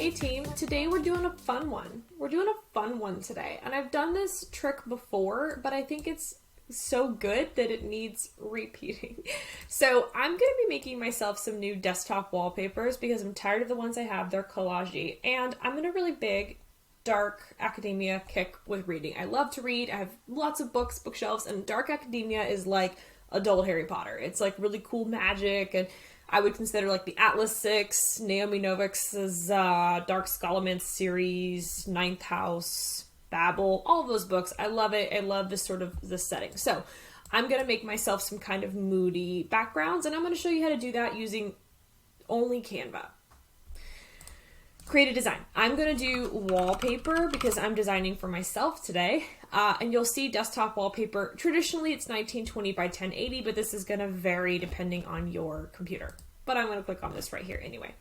Hey team, today we're doing a fun one. We're doing a fun one today. And I've done this trick before, but I think it's so good that it needs repeating. So I'm going to be making myself some new desktop wallpapers because I'm tired of the ones I have. They're collagey. And I'm in a really big, dark academia kick with reading. I love to read. I have lots of books, bookshelves, and dark academia is like adult Harry Potter. It's like really cool magic, and I would consider like the Atlas Six, Naomi Novik's Dark Scholomance series, Ninth House, Babel, all of those books. I love it. I love this sort of this setting. So I'm going to make myself some kind of moody backgrounds, and I'm going to show you how to do that using only Canva. Create a design. I'm going to do wallpaper because I'm designing for myself today. And you'll see desktop wallpaper. Traditionally, it's 1920 by 1080, but this is going to vary depending on your computer. But I'm going to click on this right here anyway.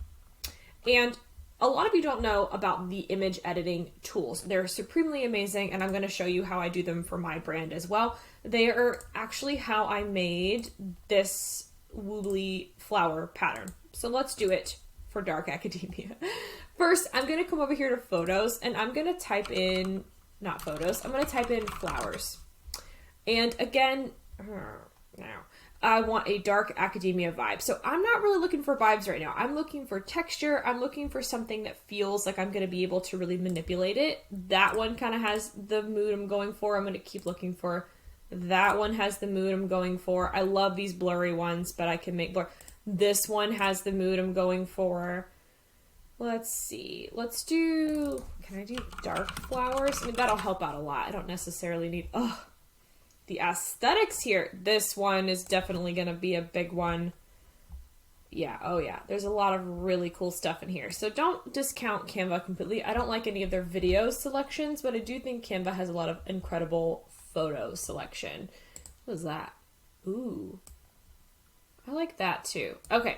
And a lot of you don't know about the image editing tools. They're supremely amazing, and I'm going to show you how I do them for my brand as well. They are actually how I made this woolly flower pattern. So let's do it for dark academia. First, I'm going to come over here to photos, and I'm going to type in, not photos, I'm going to type in flowers. And again, now, I want a dark academia vibe. So I'm not really looking for vibes right now. I'm looking for texture. I'm looking for something that feels like I'm going to be able to really manipulate it. That one kind of has the mood I'm going for. I'm going to keep looking for. That one has the mood I'm going for. I love these blurry ones, but I can make blur. This one has the mood I'm going for. Let's see. Let's do, can I do dark flowers? I mean, that'll help out a lot. I don't necessarily need, the aesthetics here. This one is definitely going to be a big one. Yeah, oh yeah. There's a lot of really cool stuff in here. So don't discount Canva completely. I don't like any of their video selections, but I do think Canva has a lot of incredible photo selection. What is that? Ooh. I like that too. Okay.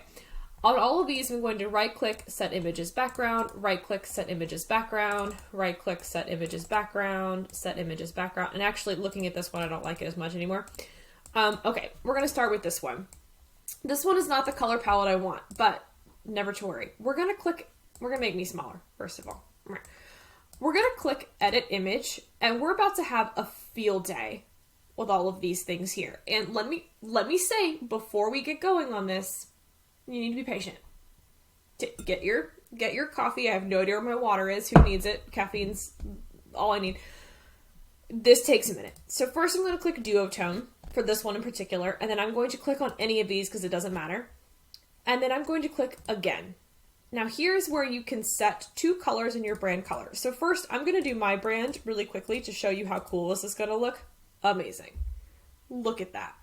On all of these, I'm going to right-click, set images background, right-click, set images background, right-click, set images background, set images background. And actually, looking at this one, I don't like it as much anymore. Okay, we're going to start with this one. This one is not the color palette I want, but never to worry. We're going to make me smaller, first of all. We're going to click Edit Image, and we're about to have a field day with all of these things here. And let me say, before we get going on this, you need to be patient. Get your coffee. I have no idea where my water is. Who needs it? Caffeine's all I need. This takes a minute. So first I'm going to click duotone for this one in particular, and then I'm going to click on any of these because it doesn't matter. And then I'm going to click again. Now here's where you can set two colors in your brand color. So first I'm going to do my brand really quickly to show you how cool this is going to look. Amazing. Look at that.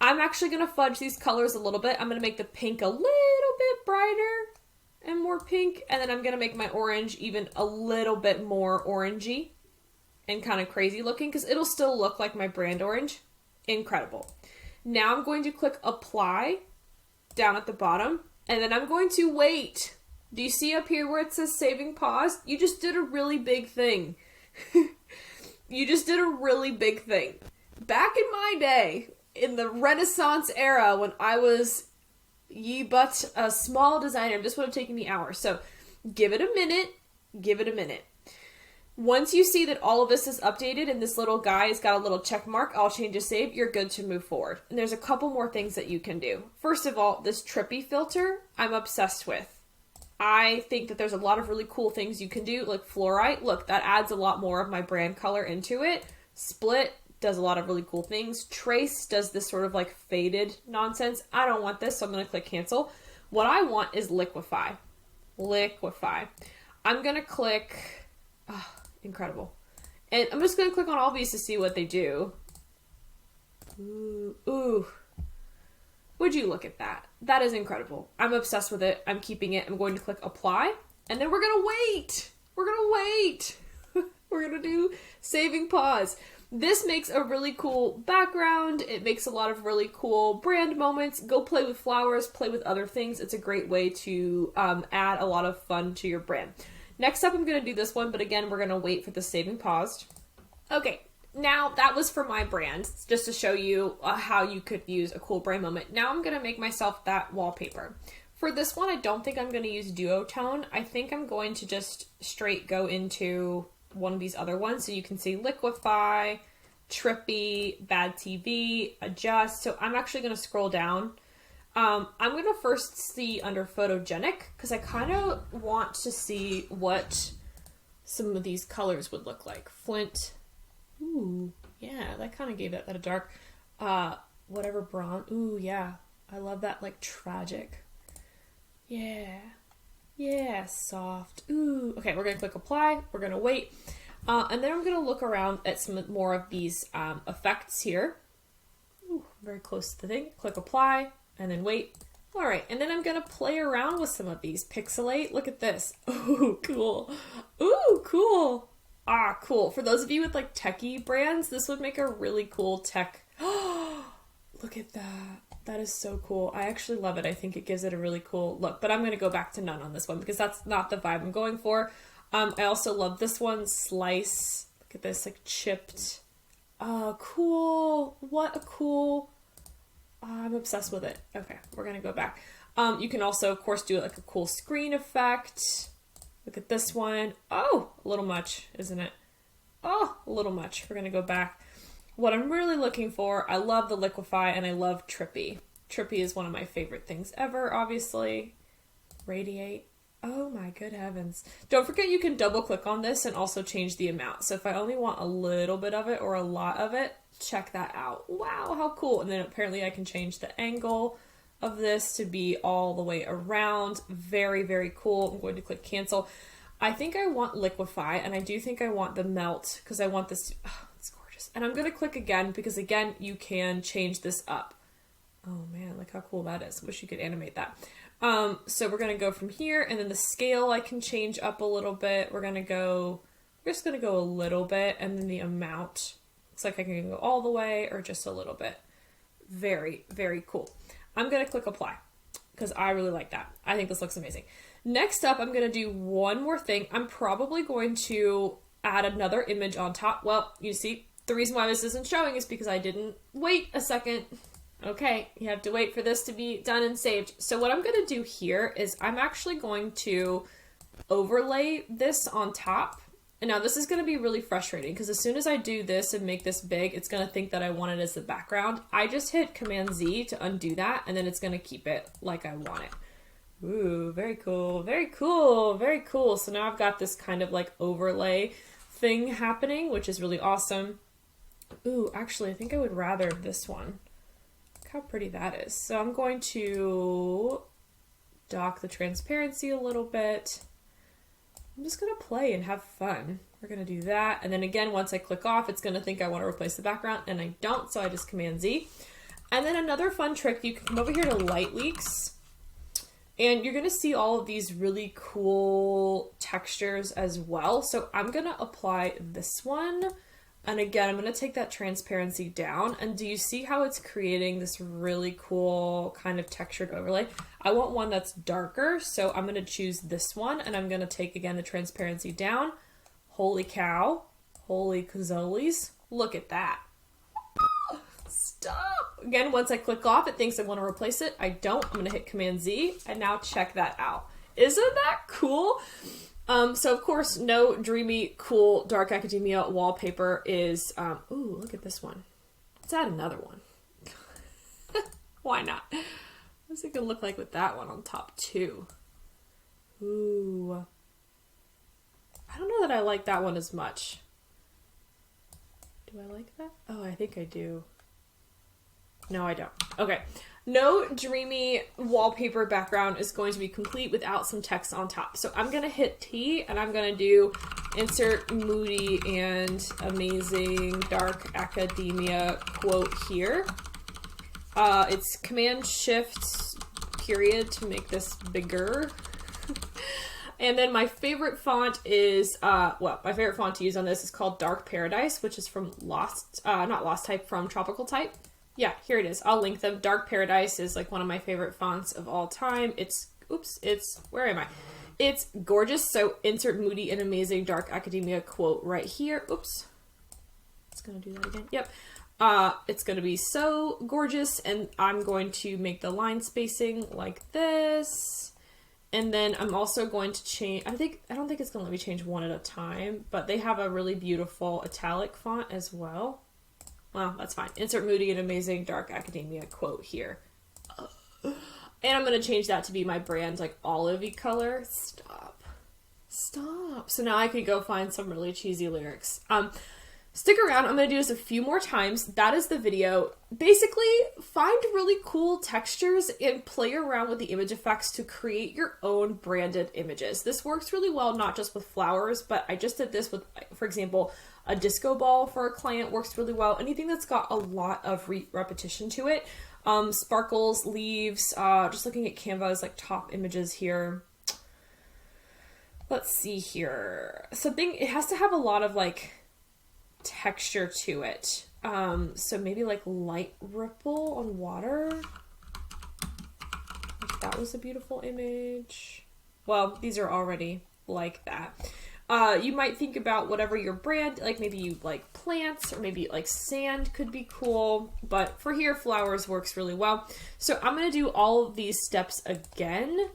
I'm actually going to fudge these colors a little bit. I'm going to make the pink a little bit brighter and more pink. And then I'm going to make my orange even a little bit more orangey and kind of crazy looking because it'll still look like my brand orange. Incredible. Now I'm going to click apply down at the bottom, and then I'm going to wait. Do you see up here where it says saving pause? You just did a really big thing. You just did a really big thing. Back in my day, in the Renaissance era, when I was ye but a small designer, this would have taken me hours. So give it a minute. Give it a minute. Once you see that all of this is updated and this little guy has got a little check mark, all changes saved, you're good to move forward. And there's a couple more things that you can do. First of all, this trippy filter, I'm obsessed with. I think that there's a lot of really cool things you can do, like fluorite. Look, that adds a lot more of my brand color into it. Split does a lot of really cool things. Trace does this sort of like faded nonsense. I don't want this, so I'm going to click cancel. What I want is liquify. Liquify. I'm going to click, incredible. And I'm just going to click on all these to see what they do. Ooh. Would you look at that? That is incredible. I'm obsessed with it. I'm keeping it. I'm going to click apply, and then we're going to wait. We're going to wait. We're going to do saving pause. This makes a really cool background. It makes a lot of really cool brand moments. Go play with flowers, play with other things. It's a great way to add a lot of fun to your brand. Next up, I'm going to do this one, but again, we're going to wait for the saving paused. Okay, now that was for my brand, just to show you how you could use a cool brand moment. Now I'm going to make myself that wallpaper. For this one, I don't think I'm going to use duotone. I think I'm going to just straight go into one of these other ones. So you can see liquefy, trippy, bad TV, adjust. So I'm actually going to scroll down. I'm going to first see under photogenic because I kind of want to see what some of these colors would look like. Flint. Ooh, yeah, that kind of gave that a dark, whatever bronze. Ooh, yeah. I love that, like, tragic. Yeah. Yeah, soft. Ooh. Okay, we're going to click apply. We're going to wait. And then I'm going to look around at some more of these effects here. Ooh, very close to the thing. Click apply and then wait. All right, and then I'm going to play around with some of these. Pixelate. Look at this. Ooh, cool. Ooh, cool. Ah, cool. For those of you with, like, techie brands, this would make a really cool tech. Look at that. That is so cool. I actually love it. I think it gives it a really cool look, but I'm going to go back to none on this one because that's not the vibe I'm going for. I also love this one, slice. Look at this, like, chipped. Oh, cool. What a cool. I'm obsessed with it. Okay, we're going to go back. You can also, of course, do like a cool screen effect. Look at this one. Oh, a little much, isn't it? Oh, a little much. We're going to go back. What I'm really looking for, I love the liquefy and I love trippy. Trippy is one of my favorite things ever, obviously. Radiate. Oh my good heavens. Don't forget you can double click on this and also change the amount. So if I only want a little bit of it or a lot of it, check that out. Wow, how cool. And then apparently I can change the angle of this to be all the way around. Very, very cool. I'm going to click cancel. I think I want liquefy and I do think I want the melt because I want this to, oh, it's gorgeous. And I'm going to click again because again, you can change this up. Oh man, look how cool that is. Wish you could animate that. So we're going to go from here and then the scale I can change up a little bit. We're just going to go a little bit and then the amount. Looks like I can go all the way or just a little bit. Very, very cool. I'm going to click apply because I really like that. I think this looks amazing. Next up, I'm going to do one more thing. I'm probably going to add another image on top. Well, you see, the reason why this isn't showing is because I didn't wait a second. Okay, you have to wait for this to be done and saved. So what I'm going to do here is I'm actually going to overlay this on top. And now this is going to be really frustrating because as soon as I do this and make this big, it's going to think that I want it as the background. I just hit Command Z to undo that and then it's going to keep it like I want it. Ooh, very cool, very cool, very cool. So now I've got this kind of like overlay thing happening, which is really awesome. Ooh, actually, I think I would rather this one. Look how pretty that is. So I'm going to dock the transparency a little bit. I'm just going to play and have fun. We're going to do that. And then again, once I click off, it's going to think I want to replace the background and I don't. So I just Command Z. And then another fun trick, you can come over here to light leaks and you're going to see all of these really cool textures as well. So I'm going to apply this one. And again, I'm going to take that transparency down. And do you see how it's creating this really cool kind of textured overlay? I want one that's darker, so I'm going to choose this one. And I'm going to take, again, the transparency down. Holy cow. Holy cazoles. Look at that. Stop. Again, once I click off, it thinks I want to replace it. I don't. I'm going to hit Command Z. And now check that out. Isn't that cool? So of course, no dreamy, cool, dark academia wallpaper is, ooh, look at this one. Let's add another one. Why not? What's it gonna look like with that one on top too? Ooh. I don't know that I like that one as much. Do I like that? Oh, I think I do. No, I don't. Okay. No dreamy wallpaper background is going to be complete without some text on top. So I'm going to hit T and I'm going to do insert moody and amazing dark academia quote here. It's Command Shift period to make this bigger. And then my favorite font is, my favorite font to use on this is called Dark Paradise, which is from not Lost Type, from Tropical Type. Yeah, here it is. I'll link them. Dark Paradise is like one of my favorite fonts of all time. Where am I? It's gorgeous. So insert moody and amazing dark academia quote right here. Oops. It's going to do that again. Yep. It's going to be so gorgeous, and I'm going to make the line spacing like this. And then I'm also going to change, I don't think it's going to let me change one at a time, but they have a really beautiful italic font as well. Well, that's fine. Insert moody and amazing dark academia quote here. And I'm going to change that to be my brand, like olivey color. Stop. So now I could go find some really cheesy lyrics. Stick around. I'm going to do this a few more times. That is the video. Basically, find really cool textures and play around with the image effects to create your own branded images. This works really well, not just with flowers, but I just did this with, for example, a disco ball for a client works really well. Anything that's got a lot of repetition to it. Sparkles, leaves, just looking at Canva's like top images here. Let's see here. It has to have a lot of like texture to it. So maybe like light ripple on water. That was a beautiful image. Well, these are already like that. You might think about whatever your brand, like maybe you like plants or maybe like sand could be cool, but for here, flowers works really well. So I'm going to do all of these steps again.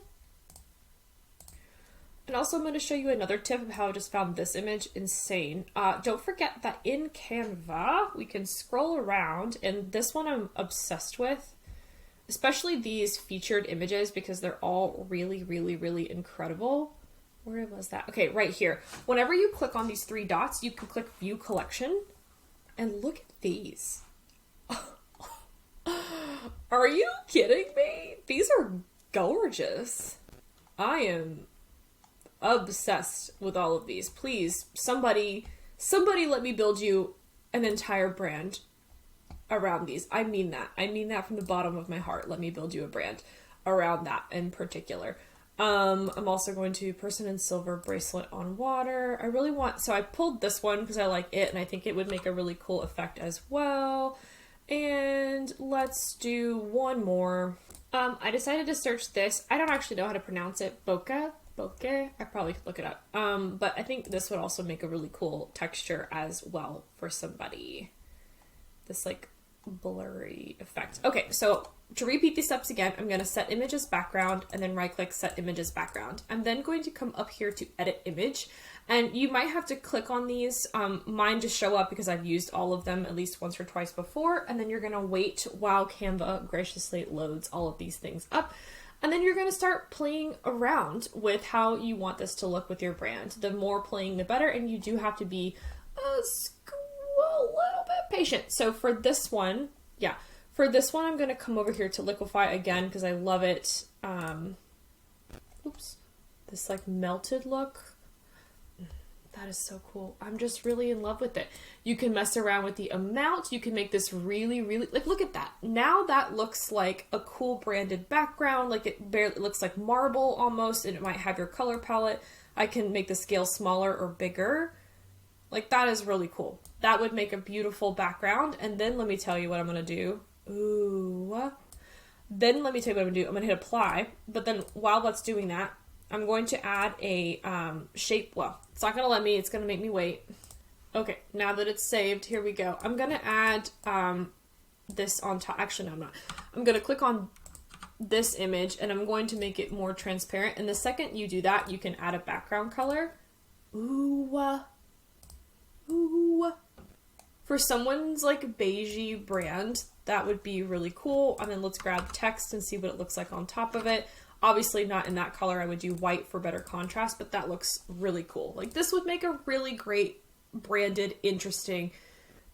And also I'm going to show you another tip of how I just found this image insane. Don't forget that in Canva, we can scroll around, and this one I'm obsessed with, especially these featured images because they're all really, really, really incredible. Where was that? Okay, right here. Whenever you click on these three dots, you can click View Collection, and look at these. Are you kidding me? These are gorgeous. I am obsessed with all of these. Please, somebody let me build you an entire brand around these. I mean that. I mean that from the bottom of my heart. Let me build you a brand around that in particular. I'm also going to person in silver bracelet on water. So I pulled this one because I like it and I think it would make a really cool effect as well. And let's do one more. I decided to search this. I don't actually know how to pronounce it. Bokeh. I probably could look it up. But I think this would also make a really cool texture as well for somebody. This like blurry effect. Okay, so to repeat these steps again, I'm going to set image as background and then right click set image as background. I'm then going to come up here to edit image, and you might have to click on these. Mine just show up because I've used all of them at least once or twice before, and then you're going to wait while Canva graciously loads all of these things up. And then you're going to start playing around with how you want this to look with your brand. The more playing, the better, and you do have to be a little bit patient. So for this one, I'm going to come over here to liquefy again because I love it. This like melted look. That is so cool. I'm just really in love with it. You can mess around with the amount. You can make this really, really, like, look at that. Now that looks like a cool branded background. Like it looks like marble almost, and it might have your color palette. I can make the scale smaller or bigger. Like that is really cool. That would make a beautiful background. And then let me tell you what I'm going to do. Then let me tell you what I'm going to do. I'm going to hit apply. But then while that's doing that, I'm going to add a shape. Well, it's not going to let me. It's going to make me wait. Okay, now that it's saved, here we go. I'm going to add this on top. Actually, no, I'm not. I'm going to click on this image, and I'm going to make it more transparent. And the second you do that, you can add a background color. Ooh. For someone's like beigey brand, that would be really cool. And then let's grab text and see what it looks like on top of it. Obviously not in that color. I would do white for better contrast, but that looks really cool. Like this would make a really great branded, interesting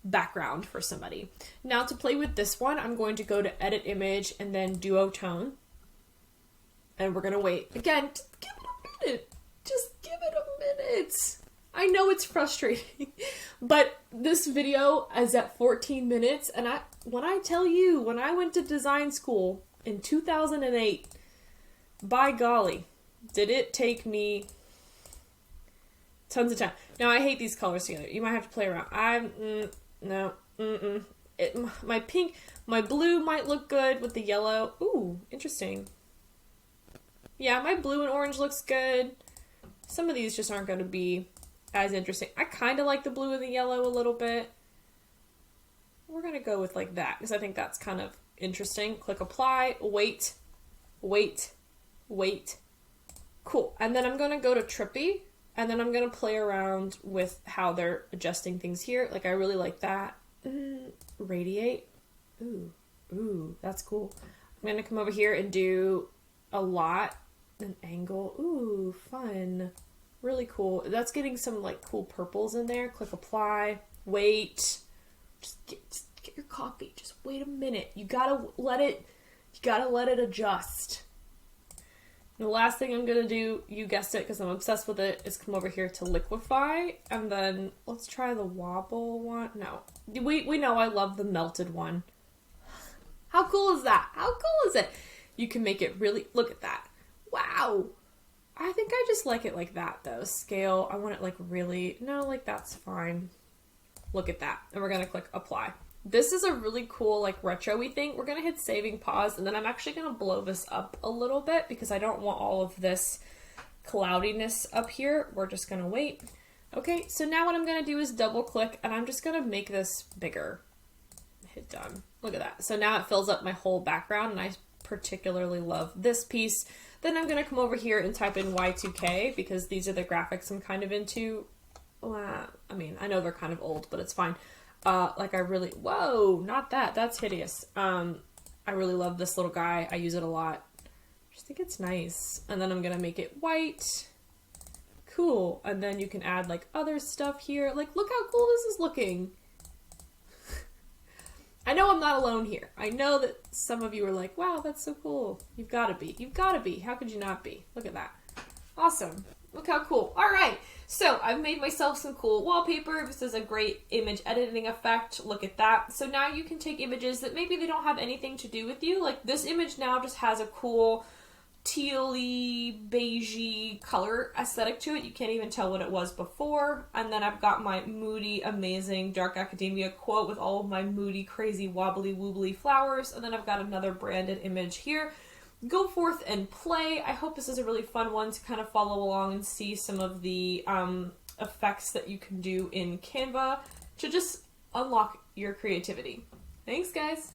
background for somebody. Now to play with this one, I'm going to go to edit image and then duotone. And we're going to wait. Again, just give it a minute. Just give it a minute. I know it's frustrating, but this video is at 14 minutes. And when I tell you, when I went to design school in 2008, by golly, did it take me tons of time. Now, I hate these colors together. You might have to play around. My pink, my blue might look good with the yellow. Ooh, interesting. Yeah, my blue and orange looks good. Some of these just aren't going to be as interesting. I kind of like the blue and the yellow a little bit. we're gonna go with like that because I think that's kind of interesting. Click apply, wait, wait, wait. Cool. And then I'm gonna go to Trippy, and then I'm gonna play around with how they're adjusting things here. Like I really like that. Radiate. Ooh, that's cool. I'm gonna come over here and do a lot, an angle. Ooh, fun. Really cool. That's getting some like cool purples in there. Click apply, wait. Just get your coffee. Just wait a minute. You gotta let it adjust. And the last thing I'm gonna do, you guessed it because I'm obsessed with it, is come over here to liquefy, and then let's try the wobble one. No, we know I love the melted one. How cool is that? How cool is it? You can make it really, look at that. Wow. I think I just like it like that though. Scale, I want it like really, no, like that's fine. Look at that. And we're gonna click apply. This is a really cool like retro-y thing. We're gonna hit saving pause, and then I'm actually gonna blow this up a little bit because I don't want all of this cloudiness up here. We're just gonna wait. Okay, so now what I'm gonna do is double click, and I'm just gonna make this bigger. Hit done. Look at that. So now it fills up my whole background, and I particularly love this piece. Then I'm gonna come over here and type in Y2K because these are the graphics I'm kind of into. I mean, I know they're kind of old, but it's fine. Like I really, whoa, not that. That's hideous. I really love this little guy. I use it a lot. I just think it's nice. And then I'm gonna make it white. Cool. And then you can add like other stuff here. Like, look how cool this is looking. I know I'm not alone here. I know that some of you are like, wow, that's so cool. You've got to be. You've got to be. How could you not be? Look at that. Awesome. Look how cool. All right. So I've made myself some cool wallpaper. This is a great image editing effect. Look at that. So now you can take images that maybe they don't have anything to do with you. Like this image now just has a cool tealy, beigey color aesthetic to it. You can't even tell what it was before. And then I've got my moody, amazing dark academia quote with all of my moody, crazy, wobbly, woobly flowers. And then I've got another branded image here. Go forth and play. I hope this is a really fun one to kind of follow along and see some of the effects that you can do in Canva to just unlock your creativity. Thanks, guys.